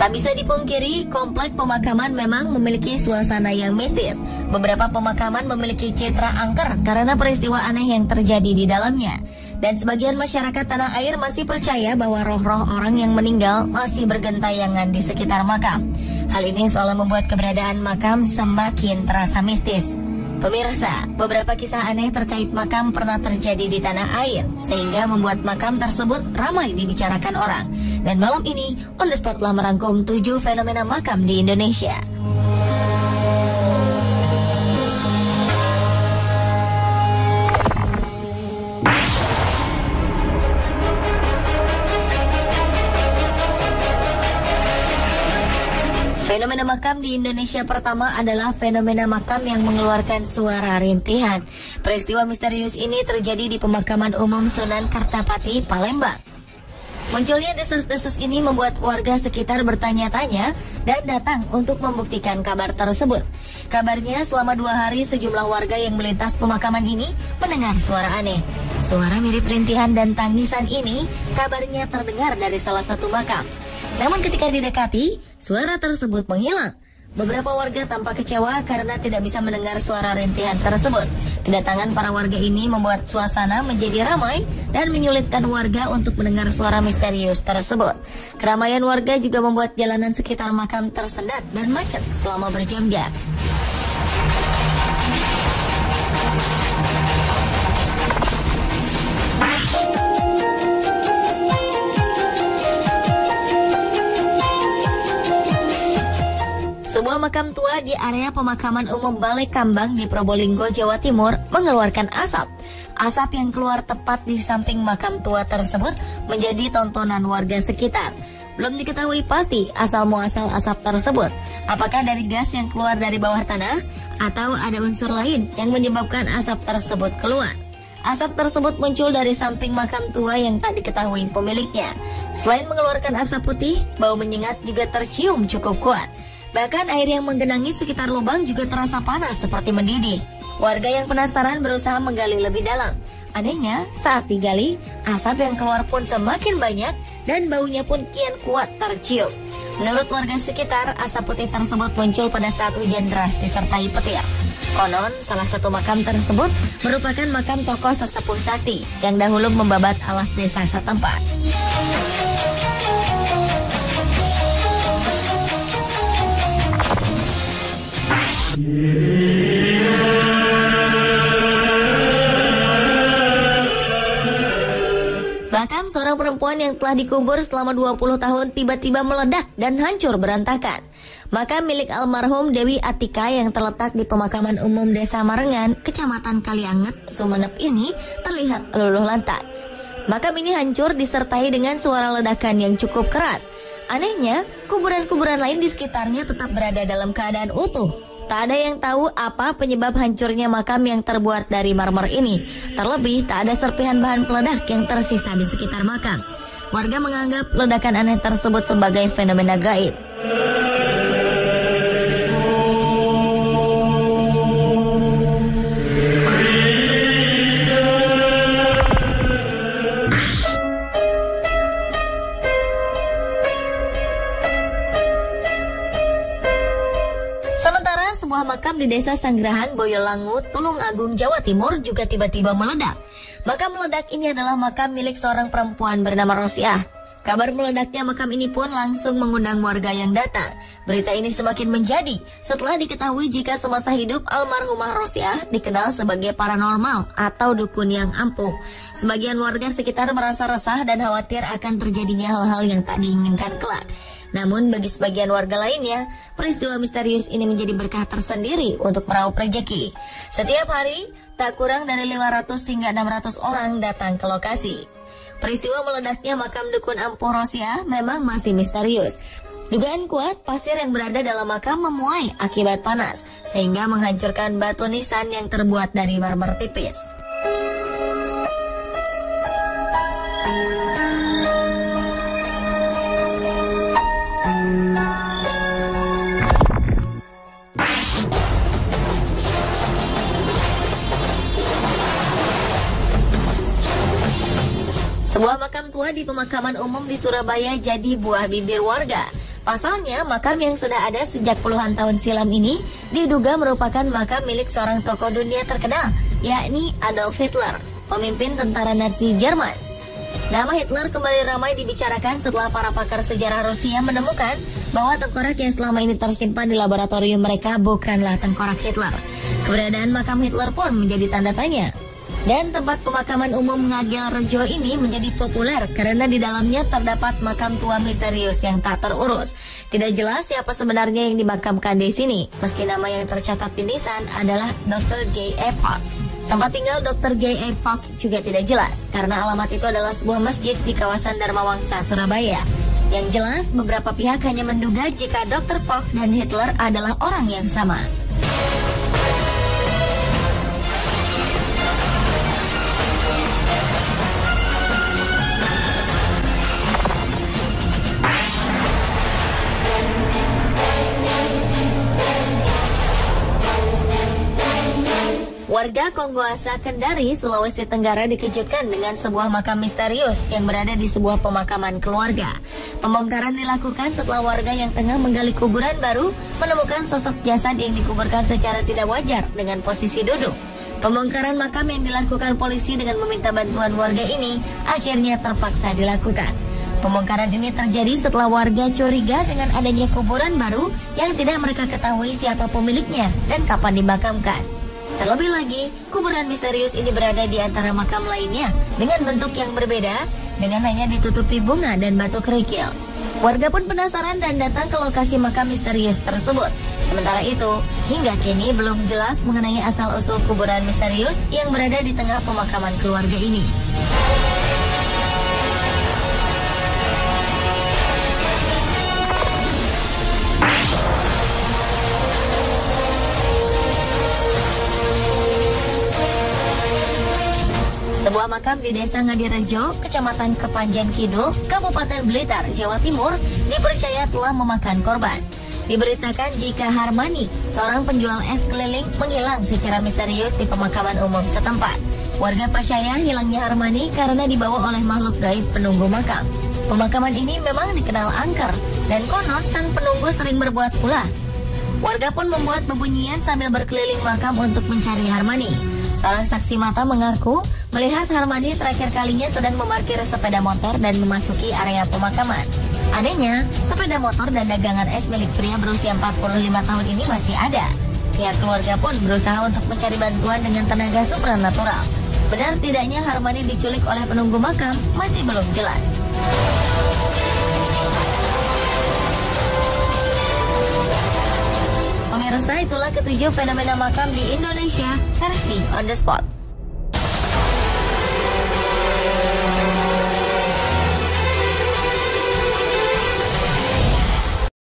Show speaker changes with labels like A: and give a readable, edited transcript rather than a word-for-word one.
A: Tak bisa dipungkiri, komplek pemakaman memang memiliki suasana yang mistis. Beberapa pemakaman memiliki citra angker karena peristiwa aneh yang terjadi di dalamnya. Dan sebagian masyarakat tanah air masih percaya bahwa roh-roh orang yang meninggal masih bergentayangan di sekitar makam. Hal ini seolah membuat keberadaan makam semakin terasa mistis. Pemirsa, beberapa kisah aneh terkait makam pernah terjadi di tanah air, sehingga membuat makam tersebut ramai dibicarakan orang. Dan malam ini, On The Spot telah merangkum 7 fenomena makam di Indonesia. Fenomena makam di Indonesia pertama adalah fenomena makam yang mengeluarkan suara rintihan. Peristiwa misterius ini terjadi di pemakaman umum Sunan Kartapati, Palembang. Munculnya desas-desus ini membuat warga sekitar bertanya-tanya dan datang untuk membuktikan kabar tersebut. Kabarnya selama 2 hari sejumlah warga yang melintas pemakaman ini mendengar suara aneh. Suara mirip rintihan dan tangisan ini kabarnya terdengar dari salah satu makam. Namun ketika didekati, suara tersebut menghilang. Beberapa warga tampak kecewa karena tidak bisa mendengar suara rintihan tersebut. Kedatangan para warga ini membuat suasana menjadi ramai dan menyulitkan warga untuk mendengar suara misterius tersebut. Keramaian warga juga membuat jalanan sekitar makam tersendat dan macet selama berjam-jam. Sebuah makam tua di area pemakaman umum Balai Kambang di Probolinggo, Jawa Timur mengeluarkan asap. Asap yang keluar tepat di samping makam tua tersebut menjadi tontonan warga sekitar. Belum diketahui pasti asal-muasal asap tersebut. Apakah dari gas yang keluar dari bawah tanah atau ada unsur lain yang menyebabkan asap tersebut keluar. Asap tersebut muncul dari samping makam tua yang tak diketahui pemiliknya. Selain mengeluarkan asap putih, bau menyengat juga tercium cukup kuat. Bahkan air yang menggenangi sekitar lubang juga terasa panas seperti mendidih. Warga yang penasaran berusaha menggali lebih dalam. Anehnya, saat digali, asap yang keluar pun semakin banyak dan baunya pun kian kuat tercium. Menurut warga sekitar, asap putih tersebut muncul pada saat hujan deras disertai petir. Konon, salah satu makam tersebut merupakan makam tokoh sesepuh sakti yang dahulu membabat alas desa setempat. Bahkan seorang perempuan yang telah dikubur selama 20 tahun tiba-tiba meledak dan hancur berantakan. Makam milik almarhum Dewi Atika yang terletak di pemakaman umum Desa Marengan, Kecamatan Kalianget, Sumeneb ini terlihat luluh lantak. Makam ini hancur disertai dengan suara ledakan yang cukup keras. Anehnya, kuburan-kuburan lain di sekitarnya tetap berada dalam keadaan utuh. Tak ada yang tahu apa penyebab hancurnya makam yang terbuat dari marmer ini. Terlebih, tak ada serpihan bahan peledak yang tersisa di sekitar makam. Warga menganggap ledakan aneh tersebut sebagai fenomena gaib. Makam di Desa Sanggerahan, Boyolangu, Tulung Agung, Jawa Timur juga tiba-tiba meledak. Makam meledak ini adalah makam milik seorang perempuan bernama Rosiah. Kabar meledaknya makam ini pun langsung mengundang warga yang datang. Berita ini semakin menjadi setelah diketahui jika semasa hidup almarhumah Rosiah dikenal sebagai paranormal atau dukun yang ampuh. Sebagian warga sekitar merasa resah dan khawatir akan terjadinya hal-hal yang tak diinginkan kelak. Namun bagi sebagian warga lainnya, peristiwa misterius ini menjadi berkah tersendiri untuk meraup rejeki. Setiap hari, tak kurang dari 500 hingga 600 orang datang ke lokasi. Peristiwa meledaknya makam dukun ampuh Rosiah memang masih misterius. Dugaan kuat, pasir yang berada dalam makam memuai akibat panas, sehingga menghancurkan batu nisan yang terbuat dari marmer tipis. Sebuah makam tua di pemakaman umum di Surabaya jadi buah bibir warga. Pasalnya, makam yang sudah ada sejak puluhan tahun silam ini diduga merupakan makam milik seorang tokoh dunia terkenal, yakni Adolf Hitler, pemimpin tentara Nazi Jerman. Nama Hitler kembali ramai dibicarakan setelah para pakar sejarah Rusia menemukan bahwa tengkorak yang selama ini tersimpan di laboratorium mereka bukanlah tengkorak Hitler. Keberadaan makam Hitler pun menjadi tanda tanya. Dan tempat pemakaman umum Ngagel Rejo ini menjadi populer karena di dalamnya terdapat makam tua misterius yang tak terurus. Tidak jelas siapa sebenarnya yang dimakamkan di sini, meski nama yang tercatat di nisan adalah Dr. Guy Epoch. Tempat tinggal Dr. Guy Epoch juga tidak jelas, karena alamat itu adalah sebuah masjid di kawasan Dharma Wangsa, Surabaya. Yang jelas, beberapa pihak hanya menduga jika Dr. Poch dan Hitler adalah orang yang sama. Warga Konggoasa, Kendari, Sulawesi Tenggara dikejutkan dengan sebuah makam misterius yang berada di sebuah pemakaman keluarga. Pembongkaran dilakukan setelah warga yang tengah menggali kuburan baru menemukan sosok jasad yang dikuburkan secara tidak wajar dengan posisi duduk. Pembongkaran makam yang dilakukan polisi dengan meminta bantuan warga ini akhirnya terpaksa dilakukan. Pembongkaran ini terjadi setelah warga curiga dengan adanya kuburan baru yang tidak mereka ketahui siapa pemiliknya dan kapan dimakamkan. Terlebih lagi, kuburan misterius ini berada di antara makam lainnya dengan bentuk yang berbeda, dengan hanya ditutupi bunga dan batu kerikil. Warga pun penasaran dan datang ke lokasi makam misterius tersebut. Sementara itu, hingga kini belum jelas mengenai asal-usul kuburan misterius yang berada di tengah pemakaman keluarga ini. Sebuah makam di Desa Ngadirejo, Kecamatan Kepanjen Kidul, Kabupaten Blitar, Jawa Timur, dipercaya telah memakan korban. Diberitakan jika Harmani, seorang penjual es keliling, menghilang secara misterius di pemakaman umum setempat. Warga percaya hilangnya Harmani karena dibawa oleh makhluk gaib penunggu makam. Pemakaman ini memang dikenal angker, dan konon sang penunggu sering berbuat ulah. Warga pun membuat bebunyian sambil berkeliling makam untuk mencari Harmani. Seorang saksi mata mengaku melihat Harmani terakhir kalinya sedang memarkir sepeda motor dan memasuki area pemakaman. Anehnya, sepeda motor dan dagangan es milik pria berusia 45 tahun ini masih ada. Pihak keluarga pun berusaha untuk mencari bantuan dengan tenaga supranatural. Benar tidaknya Harmani diculik oleh penunggu makam masih belum jelas. Pemirsa, itulah ketujuh fenomena makam di Indonesia versi On The Spot.